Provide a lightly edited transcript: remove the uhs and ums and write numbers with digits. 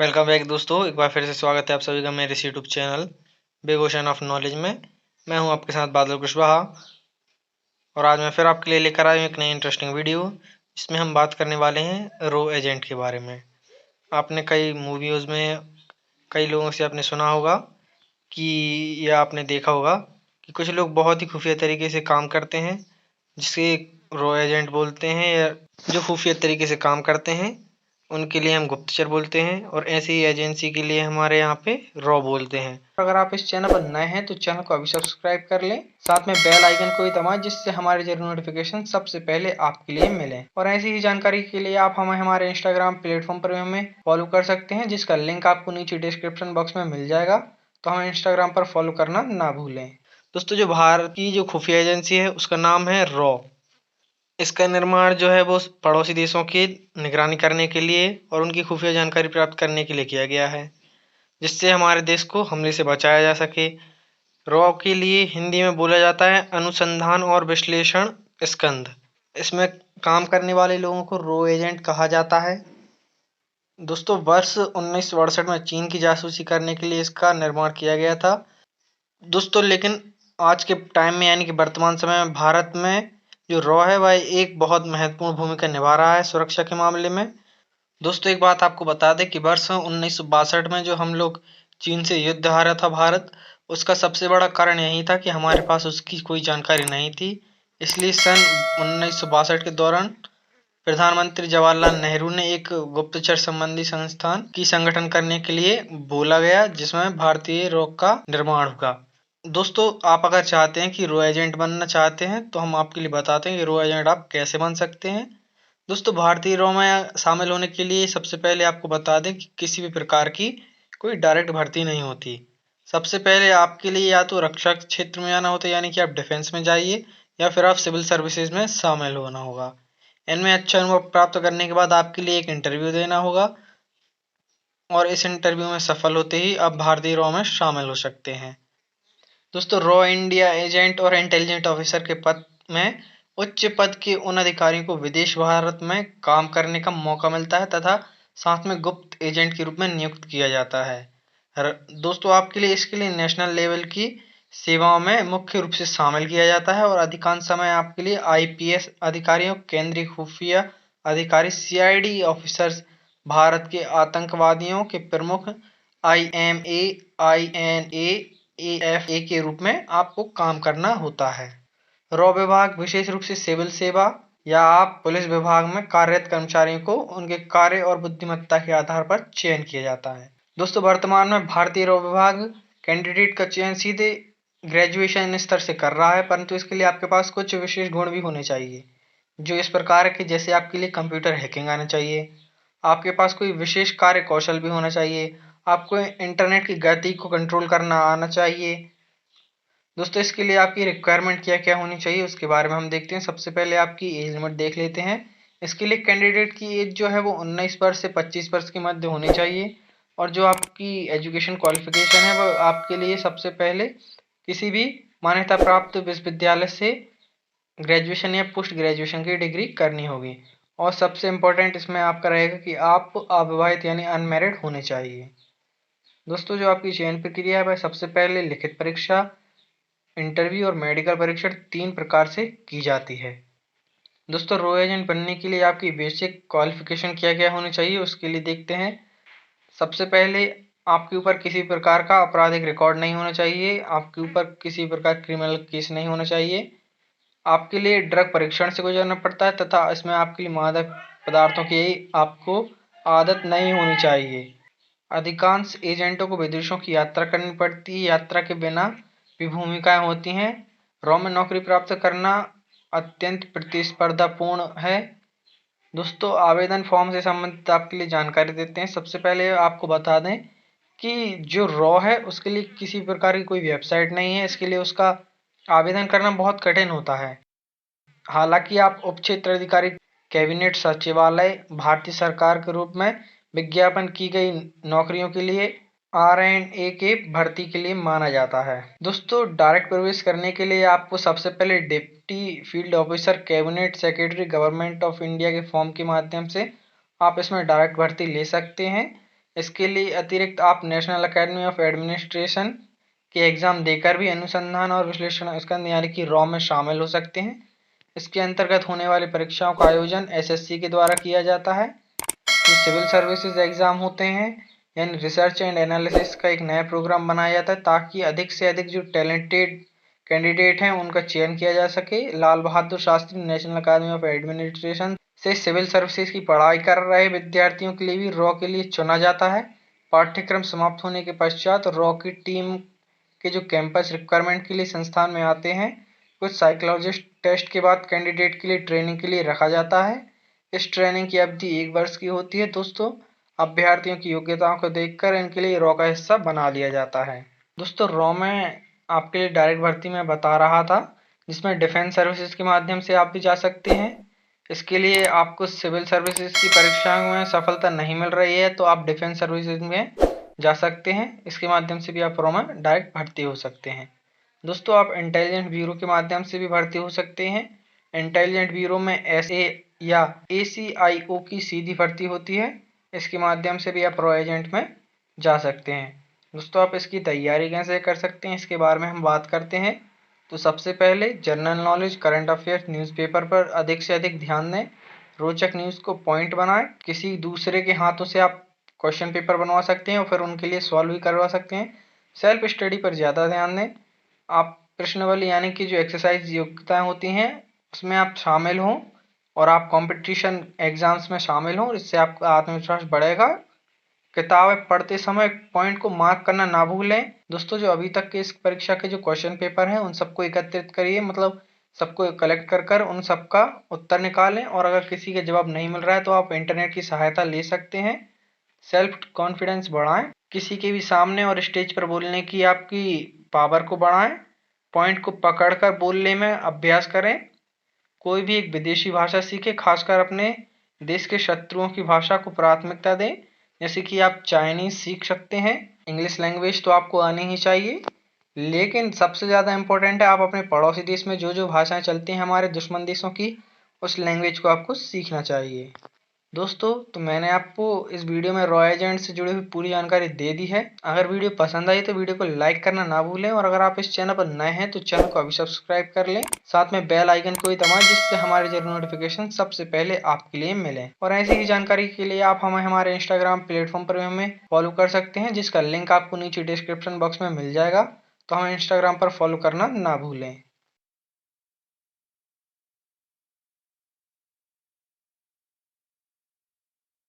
Welcome back दोस्तों, एक बार फिर से स्वागत है आप सभी का मेरे इस YouTube channel big ocean of knowledge में। मैं हूं आपके साथ बादल कुशवाहा और आज मैं फिर आपके लिए लेकर आया हूं एक नई इंटरेस्टिंग वीडियो जिसमें हम बात करने वाले हैं रो एजेंट के बारे में। आपने कई मूवीज़ में कई लोगों से आपने सुना होगा कि या आपने देखा होगा कि कुछ लोग बहुत ही खुफिया तरीके से काम करते हैं जिसे रो एजेंट बोलते हैं, या जो खुफिया तरीके से काम करते हैं उनके लिए हम गुप्तचर बोलते हैं, और ऐसी ही एजेंसी के लिए हमारे यहाँ पे रॉ बोलते हैं। अगर आप इस चैनल पर नए हैं तो चैनल को अभी सब्सक्राइब कर लें, साथ में बेल आइकन को भी दबाएं जिससे हमारे जरूरी नोटिफिकेशन सबसे पहले आपके लिए मिले। और ऐसी ही जानकारी के लिए आप हमें हमारे इंस्टाग्राम प्लेटफॉर्म पर हमें फॉलो कर सकते हैं, जिसका लिंक आपको नीचे डिस्क्रिप्शन बॉक्स में मिल जाएगा, तो हमें इंस्टाग्राम पर फॉलो करना ना भूलें। दोस्तों, जो भारत की जो खुफिया एजेंसी है उसका नाम है रॉ। इसका निर्माण जो है वो पड़ोसी देशों की निगरानी करने के लिए और उनकी खुफिया जानकारी प्राप्त करने के लिए किया गया है, जिससे हमारे देश को हमले से बचाया जा सके। रॉ के लिए हिंदी में बोला जाता है अनुसंधान और विश्लेषण स्कंद। इसमें काम करने वाले लोगों को रॉ एजेंट कहा जाता है। दोस्तों, वर्ष 1968 में चीन की जासूसी करने के लिए इसका निर्माण किया गया था। दोस्तों, लेकिन आज के टाइम में यानी कि वर्तमान समय में भारत में जो रॉ है वह एक बहुत महत्वपूर्ण भूमिका निभा रहा है सुरक्षा के मामले में। दोस्तों, एक बात आपको बता दें कि वर्ष 1962 में जो हम लोग चीन से युद्ध हारा था भारत, उसका सबसे बड़ा कारण यही था कि हमारे पास उसकी कोई जानकारी नहीं थी। इसलिए सन 1962 के दौरान प्रधानमंत्री जवाहरलाल नेहरू ने एक गुप्तचर संबंधी संस्थान की संगठन करने के लिए बोला गया, जिसमें भारतीय रॉ का निर्माण हुआ। दोस्तों, आप अगर चाहते हैं कि रो एजेंट बनना चाहते हैं तो हम आपके लिए बताते हैं कि रो एजेंट आप कैसे बन सकते हैं। दोस्तों, भारतीय रॉ में शामिल होने के लिए सबसे पहले आपको बता दें कि किसी भी प्रकार की कोई डायरेक्ट भर्ती नहीं होती। सबसे पहले आपके लिए या तो रक्षा क्षेत्र में आना होता है, यानी कि आप डिफेंस में जाइए, या फिर आप सिविल सर्विसेज में शामिल होना होगा। इनमें अच्छा अनुभव प्राप्त करने के बाद आपके लिए एक इंटरव्यू देना होगा, और इस इंटरव्यू में सफल होते ही आप भारतीय रॉ में शामिल हो सकते हैं। दोस्तों, रॉ इंडिया एजेंट और इंटेलिजेंट ऑफिसर के पद में उच्च पद के उन अधिकारियों को विदेश भारत में काम करने का मौका मिलता है तथा साथ में गुप्त एजेंट के रूप में नियुक्त किया जाता है। दोस्तों, आपके लिए इसके लिए नेशनल लेवल की सेवाओं में मुख्य रूप से शामिल किया जाता है, और अधिकांश समय आपके लिए आईपीएस अधिकारियों, केंद्रीय खुफिया अधिकारी, सीआईडी ऑफिसर्स, भारत के आतंकवादियों के प्रमुख, आईएमए, आईएनए, एएफए के रूप में आपको काम करना होता है। रॉ विभाग विशेष रूप से सिविल सेवा या आप पुलिस विभाग में कार्यरत कर्मचारियों को उनके कार्य और बुद्धिमत्ता के आधार पर चयन किया जाता है। दोस्तों, वर्तमान में भारतीय रॉ विभाग कैंडिडेट का चयन सीधे ग्रेजुएशन स्तर से कर रहा है, परंतु इसके लिए आपके पास कुछ विशेष गुण भी होने चाहिए, जो इस प्रकार है कि जैसे आपके लिए कंप्यूटर हैकिंग आना चाहिए, आपके पास कोई विशेष कार्य कौशल भी होना चाहिए, आपको इंटरनेट की गति को कंट्रोल करना आना चाहिए। दोस्तों, इसके लिए आपकी रिक्वायरमेंट क्या क्या होनी चाहिए उसके बारे में हम देखते हैं। सबसे पहले आपकी एज लिमिट देख लेते हैं। इसके लिए कैंडिडेट की एज जो है वो 19 वर्ष से 25 वर्ष के मध्य होनी चाहिए, और जो आपकी एजुकेशन क्वालिफिकेशन है वो आपके लिए सबसे पहले किसी भी मान्यता प्राप्त विश्वविद्यालय से ग्रेजुएशन या पोस्ट ग्रेजुएशन की डिग्री करनी होगी, और सबसे इम्पोर्टेंट इसमें आपका रहेगा कि आप अविवाहित यानी अनमैरिड होने चाहिए। दोस्तों, जो आपकी चयन प्रक्रिया है वह सबसे पहले लिखित परीक्षा, इंटरव्यू और मेडिकल परीक्षण 3 प्रकार से की जाती है। दोस्तों, रो एजेंट बनने के लिए आपकी बेसिक क्वालिफिकेशन क्या क्या होनी चाहिए उसके लिए देखते हैं। सबसे पहले आपके ऊपर किसी प्रकार का आपराधिक रिकॉर्ड नहीं होना चाहिए, आपके ऊपर किसी प्रकार क्रिमिनल केस नहीं होना चाहिए, आपके लिए ड्रग परीक्षण से गुजरना पड़ता है तथा इसमें आपके लिए मादक पदार्थों की आपको आदत नहीं होनी चाहिए। अधिकांश एजेंटों को विदेशों की यात्रा करनी पड़ती है, यात्रा के बिना भी भूमिकाएं होती हैं। रॉ में नौकरी प्राप्त करना अत्यंत प्रतिस्पर्धापूर्ण है। दोस्तों, आवेदन फॉर्म से संबंधित आपके लिए जानकारी देते हैं। सबसे पहले आपको बता दें कि जो रॉ है उसके लिए किसी प्रकार की कोई वेबसाइट नहीं है, इसके लिए उसका आवेदन करना बहुत कठिन होता है। हालांकि आप उप क्षेत्र अधिकारी, कैबिनेट सचिवालय, भारतीय सरकार के रूप में विज्ञापन की गई नौकरियों के लिए R&A के भर्ती के लिए माना जाता है। दोस्तों, डायरेक्ट प्रवेश करने के लिए आपको सबसे पहले deputy field officer, cabinet secretary, government of India के फॉर्म के माध्यम से आप इसमें डायरेक्ट भर्ती ले सकते हैं। इसके लिए अतिरिक्त आप नेशनल एकेडमी ऑफ एडमिनिस्ट्रेशन के एग्ज़ाम देकर भी अनुसंधान और विश्लेषण स्कंद यानी कि रॉ में शामिल हो सकते हैं। इसके अंतर्गत होने वाली परीक्षाओं का आयोजन एसएससी के द्वारा किया जाता है। जो सिविल सर्विसेज एग्ज़ाम होते हैं यानी रिसर्च एंड एनालिसिस का एक नया प्रोग्राम बनाया जाता है ताकि अधिक से अधिक जो टैलेंटेड कैंडिडेट हैं उनका चयन किया जा सके। Lal Bahadur Shastri national academy of administration से सिविल सर्विसेज की पढ़ाई कर रहे विद्यार्थियों के लिए भी रॉ के लिए चुना जाता है। पाठ्यक्रम समाप्त होने के पश्चात रॉ की टीम के जो कैंपस रिक्वायरमेंट के लिए संस्थान में आते हैं, कुछ साइकोलॉजिस्ट टेस्ट के बाद कैंडिडेट के लिए ट्रेनिंग के लिए रखा जाता है। इस ट्रेनिंग की अवधि 1 वर्ष की होती है। दोस्तों, अभ्यर्थियों की योग्यताओं को देखकर इनके लिए रॉ का हिस्सा बना लिया जाता है। दोस्तों, रॉ में आपके लिए डायरेक्ट भर्ती में बता रहा था, जिसमें डिफेंस सर्विसेज के माध्यम से आप भी जा सकते हैं। इसके लिए आपको सिविल सर्विसेज की परीक्षाओं में सफलता नहीं मिल रही है तो आप डिफेंस सर्विसेज में जा सकते हैं। इसके माध्यम से भी आप रॉ में डायरेक्ट भर्ती हो सकते हैं। दोस्तों, आप इंटेलिजेंट ब्यूरो के माध्यम से भी भर्ती हो सकते हैं। इंटेलिजेंट ब्यूरो में एसए या एसीआईओ की सीधी भर्ती होती है। इसके माध्यम से भी आप रॉ एजेंट में जा सकते हैं। दोस्तों, आप इसकी तैयारी कैसे कर सकते हैं इसके बारे में हम बात करते हैं। तो सबसे पहले general knowledge, current affairs, newspaper पर अधिक से अधिक ध्यान दें। रोचक न्यूज़ को पॉइंट बनाएं। किसी दूसरे के हाथों से आप क्वेश्चन पेपर बनवा सकते हैं और फिर उनके लिए सॉल्व भी करवा सकते हैं। सेल्फ स्टडी पर ज़्यादा ध्यान दें। आप प्रश्नावली यानी कि जो एक्सरसाइज योग्यताएं होती हैं उसमें आप शामिल हों और आप कंपटीशन एग्जाम्स में शामिल हों। इससे आपका आत्मविश्वास बढ़ेगा। किताबें पढ़ते समय पॉइंट को मार्क करना ना भूलें। दोस्तों, जो अभी तक के इस परीक्षा के जो क्वेश्चन पेपर हैं उन सबको एकत्रित करिए, मतलब सबको कलेक्ट कर कर उन सबका उत्तर निकालें और अगर किसी का जवाब नहीं मिल रहा है तो आप इंटरनेट की सहायता ले सकते हैं। सेल्फ कॉन्फिडेंस बढ़ाएं। किसी के भी सामने और स्टेज पर बोलने की आपकी पावर को बढ़ाएं। पॉइंट को पकड़कर बोलने में अभ्यास करें। कोई भी एक विदेशी भाषा सीखें, खासकर अपने देश के शत्रुओं की भाषा को प्राथमिकता दें। जैसे कि आप चाइनीज सीख सकते हैं। इंग्लिश लैंग्वेज तो आपको आनी ही चाहिए, लेकिन सबसे ज़्यादा इम्पोर्टेंट है आप अपने पड़ोसी देश में जो जो भाषाएं चलती हैं हमारे दुश्मन देशों की, उस लैंग्वेज को आपको सीखना चाहिए। दोस्तों, तो मैंने आपको इस वीडियो में रॉ एजेंट से जुड़ी हुई पूरी जानकारी दे दी है। अगर वीडियो पसंद आई तो वीडियो को लाइक करना ना भूलें और अगर आप इस चैनल पर नए हैं तो चैनल को अभी सब्सक्राइब कर लें। साथ में बेल आइकन को भी दबाएं जिससे हमारे जरूरी नोटिफिकेशन सबसे पहले आपके लिए मिले। और ऐसी ही जानकारी के लिए आप हमें हमारे इंस्टाग्राम प्लेटफॉर्म पर हमें फॉलो कर सकते हैं, जिसका लिंक आपको नीचे डिस्क्रिप्शन बॉक्स में मिल जाएगा। तो हमें इंस्टाग्राम पर फॉलो करना ना भूलें।